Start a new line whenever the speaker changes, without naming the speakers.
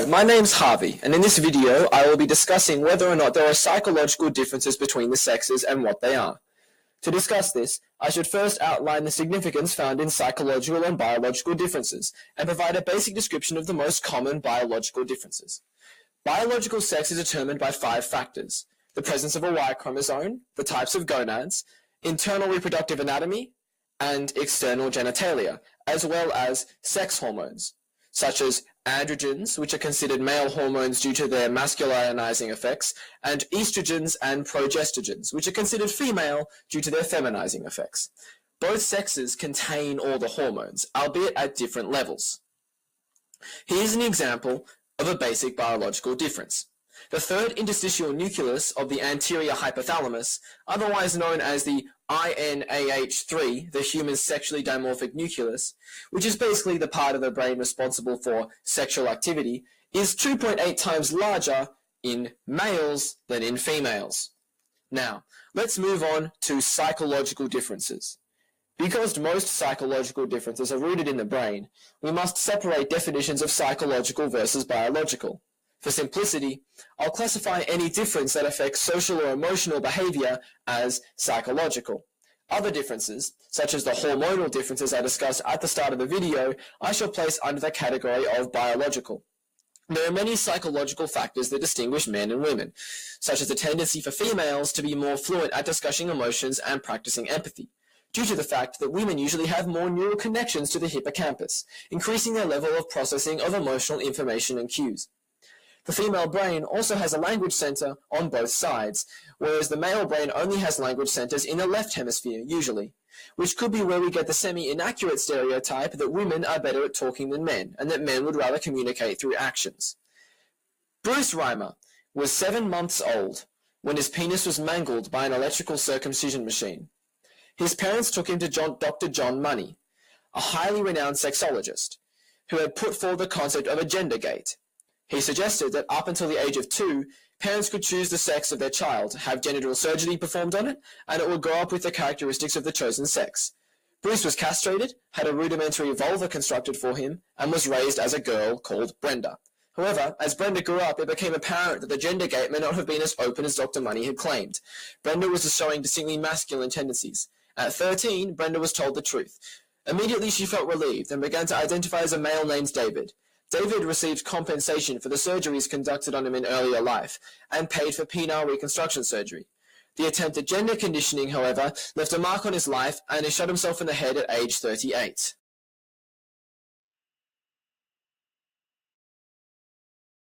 my name's Harvey, and in this video I will be discussing whether or not there are psychological differences between the sexes and what they are. To discuss this, I should first outline the significance found in psychological and biological differences, and provide a basic description of the most common biological differences. Biological sex is determined by 5 factors: the presence of a Y chromosome, the types of gonads, internal reproductive anatomy, and external genitalia, as well as sex hormones, such as androgens, which are considered male hormones due to their masculinizing effects, and estrogens and progestogens, which are considered female due to their feminizing effects. Both sexes contain all the hormones, albeit at different levels. Here's an example of a basic biological difference. The third interstitial nucleus of the anterior hypothalamus, otherwise known as the INAH3, the human sexually dimorphic nucleus, which is basically the part of the brain responsible for sexual activity, is 2.8 times larger in males than in females. Now, let's move on to psychological differences. Because most psychological differences are rooted in the brain, we must separate definitions of psychological versus biological. For simplicity, I'll classify any difference that affects social or emotional behavior as psychological. Other differences, such as the hormonal differences I discussed at the start of the video, I shall place under the category of biological. There are many psychological factors that distinguish men and women, such as the tendency for females to be more fluent at discussing emotions and practicing empathy, due to the fact that women usually have more neural connections to the hippocampus, increasing their level of processing of emotional information and cues. The female brain also has a language center on both sides, whereas the male brain only has language centers in the left hemisphere, usually, which could be where we get the semi-inaccurate stereotype that women are better at talking than men, and that men would rather communicate through actions. Bruce Reimer was 7 months old when his penis was mangled by an electrical circumcision machine. His parents took him to Dr. John Money, a highly renowned sexologist, who had put forward the concept of a gender gate. He suggested that up until the age of 2, parents could choose the sex of their child, have genital surgery performed on it, and it would grow up with the characteristics of the chosen sex. Bruce was castrated, had a rudimentary vulva constructed for him, and was raised as a girl called Brenda. However, as Brenda grew up, it became apparent that the gender gate may not have been as open as Dr. Money had claimed. Brenda was showing distinctly masculine tendencies. At 13, Brenda was told the truth. Immediately she felt relieved and began to identify as a male named David. David received compensation for the surgeries conducted on him in earlier life, and paid for penile reconstruction surgery. The attempt at gender conditioning, however, left a mark on his life, and he shot himself in the head at age 38.